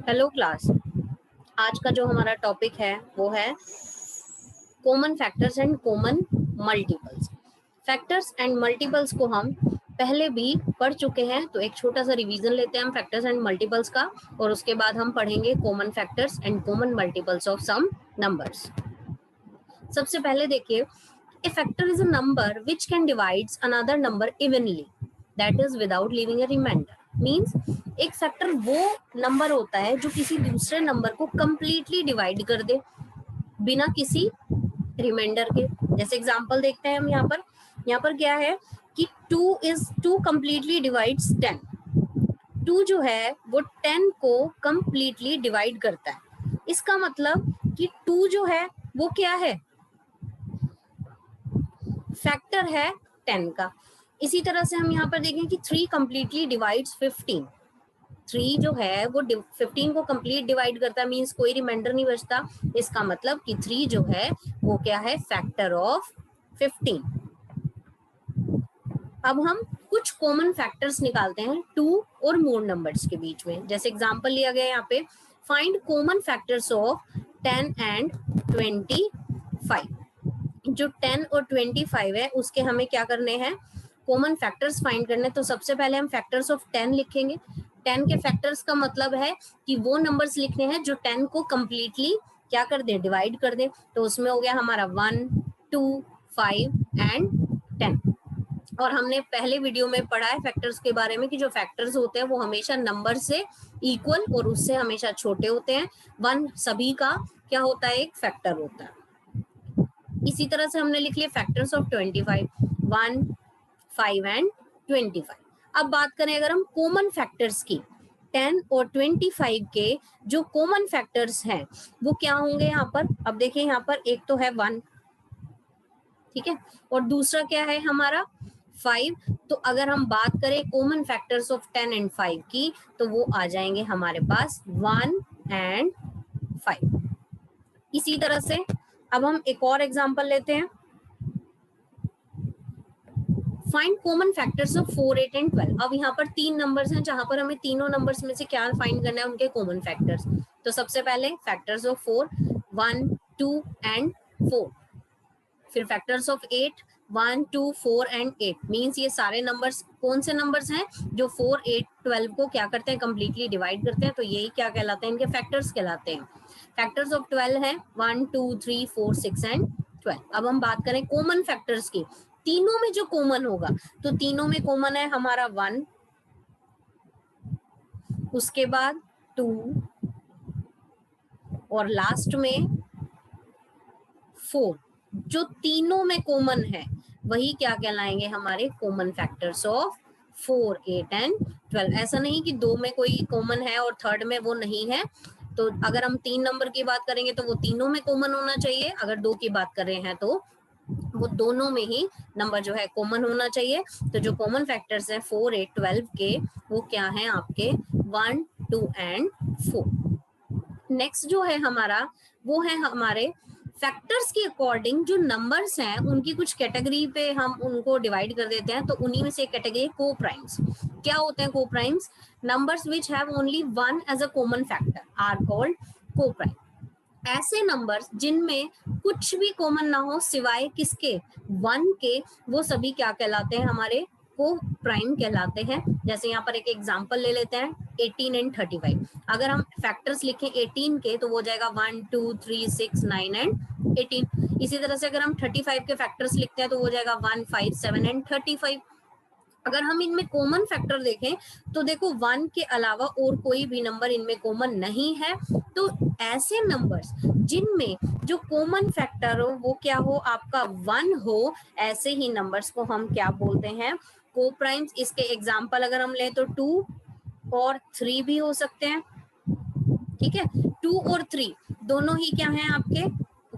Hello class. आज का जो हमारा टॉपिक है वो है common factors and common multiples. Factors and multiples को हम पहले भी पढ़ चुके हैं, तो एक छोटा सा रिवीजन लेते हैं हम फैक्टर्स एंड मल्टीपल्स का, और उसके बाद हम पढ़ेंगे common factors and common multiples of some numbers. सबसे पहले देखिए, a factor is a number which can divides another number evenly, that is without leaving a remainder. Means एक फैक्टर वो नंबर होता है जो किसी दूसरे नंबर को कंप्लीटली डिवाइड कर दे बिना किसी रिमाइंडर के। जैसे एग्जांपल देखते हैं हम यहाँ पर क्या है कि 2 कंप्लीटली डिवाइड्स 10। 2 जो है वो 10 को कंप्लीटली डिवाइड करता है। इसका मतलब कि 2 जो है वो क्या है, फैक्टर है 10 का। इसी तरह से हम यहाँ पर देखें कि 3 कंप्लीटली डिवाइड्स 15। 3 जो है वो 15 को कंप्लीट डिवाइड करता है, मींस कोई रिमाइंडर नहीं बचता। इसका मतलब कि 3 जो है वो क्या है, फैक्टर ऑफ 15। अब हम कुछ कॉमन फैक्टर्स निकालते हैं 2 और मोर नंबर्स के बीच में। जैसे एग्जांपल लिया गया यहाँ पे, find common factors of 10 and 25। जो 10 और 25 है उसके हमें क्या करने हैं, कॉमन फैक्टर्स फाइंड करने। तो सबसे पहले हम फैक्टर्स ऑफ 10 लिखेंगे। 10 के फैक्टर्स का मतलब है कि वो नंबर्स लिखने हैं जो 10 को कंप्लीटली क्या कर दे, डिवाइड कर दे। तो उसमें हो गया हमारा 1, 2, 5 एंड 10। और हमने पहले वीडियो में पढ़ा है फैक्टर्स के बारे में कि जो फैक्टर्स होते हैं वो हमेशा नंबर से इक्वल और उससे हमेशा छोटे होते हैं। 1 सभी का क्या होता है, एक फैक्टर होता है। इसी तरह से हमने लिख लिया फैक्टर्स ऑफ 25, 1, 5 एंड 25। अब बात करें अगर हम कॉमन फैक्टर्स की, 10 और 25 के जो कॉमन फैक्टर्स हैं वो क्या होंगे यहाँ पर। अब देखिए यहाँ पर एक तो है 1, ठीक है, और दूसरा क्या है हमारा 5। तो अगर हम बात करें कॉमन फैक्टर्स ऑफ 10 एंड 5 की, तो वो आ जाएंगे हमारे पास 1 एंड 5। इसी तरह से अब हम एक और एग्जांपल लेते हैं, find common factors of 4, 8 and 12। अब यहाँ पर 3 नंबर्स हैं जहां पर हमें तीनों नंबर्स में से क्या फाइंड करना है, उनके कॉमन फैक्टर्स। तो सबसे पहले फैक्टर्स ऑफ 4, 1, 2 एंड 4। फिर फैक्टर्स ऑफ 8, 1, 2, 4 एंड 8। मीन्स ये सारे नंबर्स कौन से नंबर्स हैं जो 4, 8, 12 को क्या करते हैं, कंप्लीटली डिवाइड करते हैं। तो यही क्या कहलाते हैं, इनके फैक्टर्स कहलाते हैं। फैक्टर्स ऑफ 12 है 1, 2, 3, 4, 6 एंड 12। अब हम बात करें कॉमन फैक्टर्स की, तीनों में जो कॉमन होगा, तो तीनों में कॉमन है हमारा 1, उसके बाद 2 और लास्ट में 4। जो तीनों में कॉमन है वही क्या कहलाएंगे, हमारे कॉमन फैक्टर्स ऑफ 4, 8 एंड 12। ऐसा नहीं कि 2 में कोई कॉमन है और थर्ड में वो नहीं है। तो अगर हम 3 नंबर की बात करेंगे तो वो तीनों में कॉमन होना चाहिए। अगर 2 की बात कर रहे हैं तो वो दोनों में ही नंबर जो है कॉमन होना चाहिए। तो जो कॉमन फैक्टर्स हैं 4, 8, 12 के, वो क्या हैं आपके 1, 2 एंड 4। नेक्स्ट जो है हमारा, वो है हमारे फैक्टर्स के अकॉर्डिंग जो नंबर्स हैं उनकी कुछ कैटेगरी पे हम उनको डिवाइड कर देते हैं। तो उन्हीं में से एक कैटेगरी को प्राइम्स। क्या होते हैं coprimes, numbers which have only 1 as a common factor are called coprime. ऐसे नंबर्स जिनमें कुछ भी कॉमन ना हो सिवाय किसके, 1 के, वो सभी क्या कहलाते हैं, हमारे को प्राइम कहलाते हैं। जैसे यहाँ पर एक एग्जांपल ले लेते हैं 18 एंड 35। अगर हम फैक्टर्स लिखें 18 के तो वो हो जाएगा 1, 2, 3, 6, 9 एंड 18। इसी तरह से अगर हम 35 के फैक्टर्स लिखते हैं तो वो हो जाएगा 1, 5, 7 एंड 35। अगर हम इनमें कॉमन फैक्टर देखें तो देखो 1 के अलावा और कोई भी नंबर इनमें कॉमन नहीं है। तो ऐसे नंबर्स जिनमें जो कॉमन फैक्टर हो वो क्या हो, आपका 1 हो, ऐसे ही नंबर्स को हम क्या बोलते हैं, को प्राइम्स। इसके एग्जांपल अगर हम लें तो 2 और 3 भी हो सकते हैं, ठीक है। 2 और 3 दोनों ही क्या हैं, आपके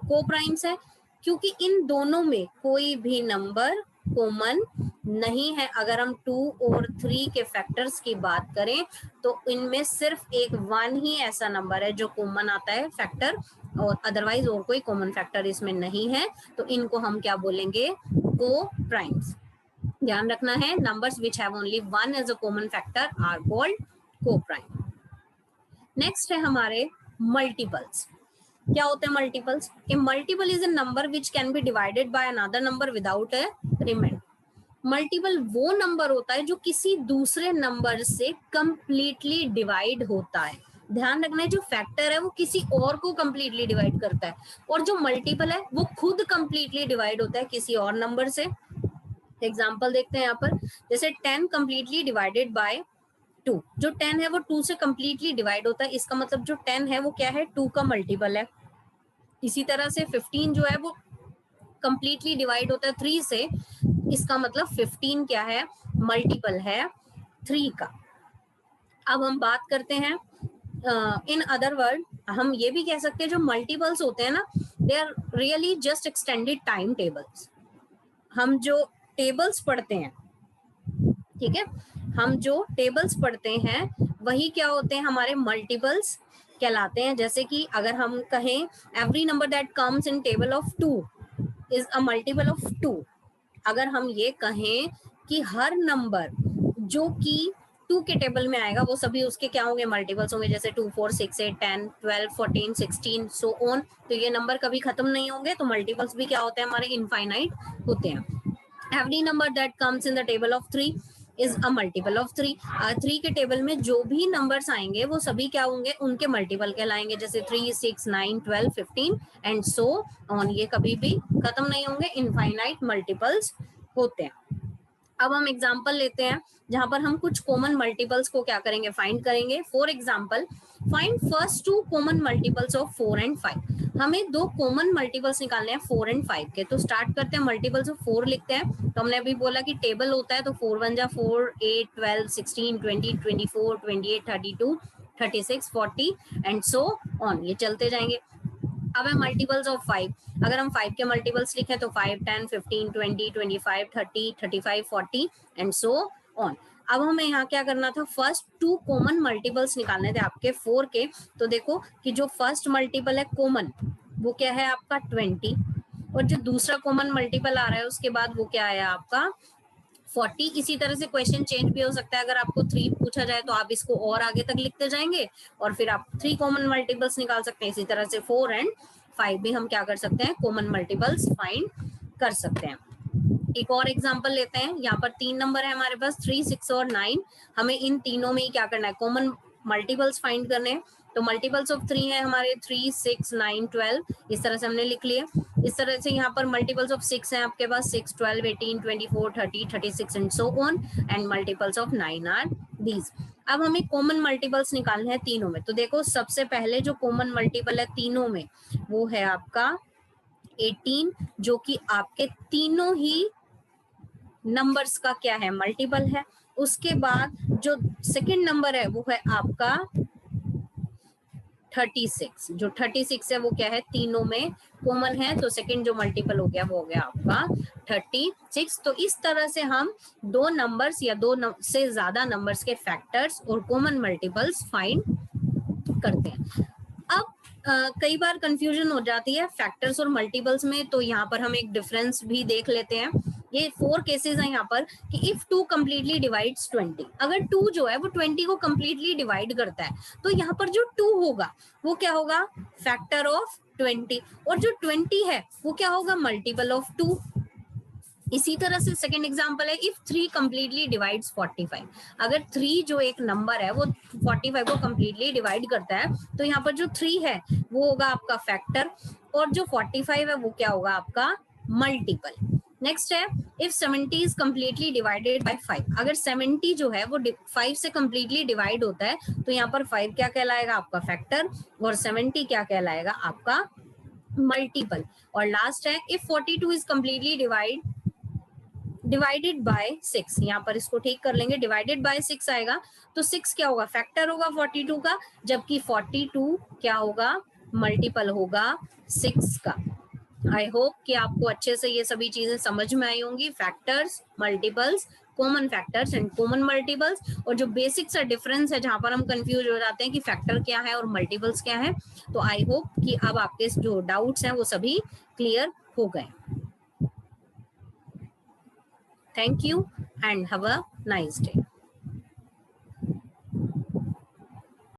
को प्राइम्स है, क्योंकि इन दोनों में कोई भी नंबर कॉमन नहीं है। अगर हम 2 और 3 के फैक्टर्स की बात करें तो इनमें सिर्फ एक 1 ही ऐसा नंबर है जो कॉमन आता है फैक्टर, और अदरवाइज और कोई कॉमन फैक्टर इसमें नहीं है। तो इनको हम क्या बोलेंगे, को प्राइम्स। ध्यान रखना है, numbers which have only 1 as a common factor are called coprime. Next है हमारे मल्टीपल्स। क्या होते हैं multiples? A multiple is a number which can be divided by another number without a remainder. Multiple वो number होता है जो किसी दूसरे नंबर से कंप्लीटली डिवाइड होता है। ध्यान रखना है, जो फैक्टर है वो किसी और को कंप्लीटली डिवाइड करता है, और जो मल्टीपल है वो खुद कंप्लीटली डिवाइड होता है किसी और नंबर से। एग्जांपल देखते हैं यहाँ पर, जैसे 10 कंप्लीटली डिवाइडेड बाय 2। जो 10 है वो 2 से कंप्लीटली डिवाइड होता है, इसका मतलब जो 10 है वो क्या है, 2 का मल्टीपल है। इसी तरह से 15 जो है वो कंप्लीटली डिवाइड होता है 3 से, इसका मतलब 15 क्या है, मल्टीपल है 3 का। अब हम बात करते हैं इन अदर वर्ड, हम ये भी कह सकते हैं जो मल्टीपल्स होते हैं ना, they are really just extended time tables. हम जो टेबल्स पढ़ते हैं, ठीक है, हम जो टेबल्स पढ़ते हैं वही क्या होते हैं, हमारे मल्टीपल्स कहलाते हैं। जैसे कि अगर हम कहें every number that comes in table of 2 is a multiple of 2। अगर हम ये कहें कि हर नंबर जो कि 2 के टेबल में आएगा वो सभी उसके क्या होंगे, मल्टीपल्स होंगे। जैसे 2, 4, 6, 8, 10, 12, 14, 16 सो ऑन। तो ये नंबर कभी खत्म नहीं होंगे, तो मल्टीपल्स भी क्या होते हैं, हमारे इनफाइनाइट होते हैं। Every number that comes in the table of 3 is a multiple of 3। 3 के टेबल में जो भी नंबर्स आएंगे वो सभी क्या होंगे, उनके मल्टीपल कहलाएंगे। जैसे 3, 6, 9, 12, 15 एंड सो ऑन। ये कभी भी खत्म नहीं होंगे, इनफाइनाइट मल्टीपल्स होते हैं। अब हम एग्जांपल लेते हैं जहां पर हम कुछ कॉमन मल्टीपल्स को क्या करेंगे, फाइंड करेंगे। For example, find first 2 common multiples of 4 and 5। हमें 2 कॉमन मल्टीपल्स निकालने हैं 4 एंड 5 के। तो स्टार्ट करते हैं, मल्टीपल्स ऑफ 4 लिखते हैं। तो हमने अभी बोला कि टेबल होता है, तो 4 1 जा 4, 8, 12, 16, 20, 24, 28, 32, 36, 40 एंड सो ऑन, ये चलते जाएंगे। अब है मल्टीपल्स ऑफ 5। अगर हम 5 के मल्टीपल्स लिखें तो 5, 10, 15, 20, 25, 30, 35, 40 एंड सो ऑन। अब हमें यहाँ क्या करना था, फर्स्ट 2 कॉमन मल्टीपल्स निकालने थे आपके 4 के। तो देखो कि जो फर्स्ट मल्टीपल है कॉमन वो क्या है आपका 20, और जो दूसरा कॉमन मल्टीपल आ रहा है उसके बाद वो क्या आया आपका 40। इसी तरह से क्वेश्चन चेंज भी हो सकता है, अगर आपको 3 पूछा जाए तो आप इसको और आगे तक लिखते जाएंगे और फिर आप 3 कॉमन मल्टीपल्स निकाल सकते हैं। इसी तरह से 4 एंड 5 भी हम क्या कर सकते हैं, कॉमन मल्टीपल्स फाइंड कर सकते हैं। एक और एग्जांपल लेते हैं, यहाँ पर 3 नंबर है हमारे पास 3, 6 और 9। हमें इन तीनों में ही क्या करना है, कॉमन मल्टीपल्स फाइंड करने हैं। तो मल्टीपल्स ऑफ 3 है हमारे 3, 6, 9, 12। इस तरह से हमने लिख लिया। इस तरह से यहाँ पर मल्टीपल्स ऑफ 6 है आपके पास 6, 12, 18, 24, 30, 36 and so on. And multiples of 9 are these. अब हमें कॉमन मल्टीपल्स निकालने हैं तीनों में। तो देखो सबसे पहले जो कॉमन मल्टीपल है तीनों में वो है आपका 18, जो कि आपके तीनों ही नंबर्स का क्या है, मल्टीपल है। उसके बाद जो सेकंड नंबर है वो है आपका 36। जो 36 है वो क्या है, तीनों में कॉमन है, तो सेकंड जो मल्टीपल हो गया वो हो गया आपका 36। तो इस तरह से हम 2 नंबर्स या 2 से ज्यादा नंबर्स के फैक्टर्स और कॉमन मल्टीपल्स फाइंड करते हैं। अब कई बार कंफ्यूजन हो जाती है फैक्टर्स और मल्टीपल्स में, तो यहाँ पर हम एक डिफरेंस भी देख लेते हैं। ये 4 केसेस हैं यहाँ पर कि इफ 2 कंप्लीटली डिवाइड्स 20। अगर 2 जो है वो 20 को कंप्लीटली डिवाइड करता है तो यहाँ पर जो 2 होगा वो क्या होगा, फैक्टर ऑफ 20, और जो 20 है वो क्या होगा, मल्टीपल ऑफ 2। इसी तरह से सेकंड एग्जांपल है, इफ 3 कंप्लीटली डिवाइड्स 45। अगर 3 जो एक नंबर है वो 45 को कंप्लीटली डिवाइड करता है तो यहाँ पर जो 3 है वो होगा आपका फैक्टर, और जो 45 है वो क्या होगा आपका मल्टीपल। नेक्स्ट है, if 70 is completely divided by 5। अगर 70 जो है वो 5 से कंप्लीटली डिवाइड होता है तो यहाँ पर 5 क्या कहलाएगा, आपका फैक्टर, और 70 क्या कहलाएगा, आपका मल्टीपल। और लास्ट है, if 42 is completely divided by 6। यहाँ पर इसको ठीक कर लेंगे, डिवाइडेड बाय 6 आएगा तो 6 क्या होगा, फैक्टर होगा 42 का, जबकि 42 क्या होगा, मल्टीपल होगा 6 का। आई होप कि आपको अच्छे से ये सभी चीजें समझ में आई होंगी, factors, multiples, common factors and common multiples. और जो बेसिक सा डिफरेंस है जहां पर हम कंफ्यूज हो जाते हैं कि फैक्टर क्या है और मल्टीपल्स क्या है, तो आई होप कि अब आपके जो डाउट्स हैं वो सभी क्लियर हो गए। Thank you and have a nice day.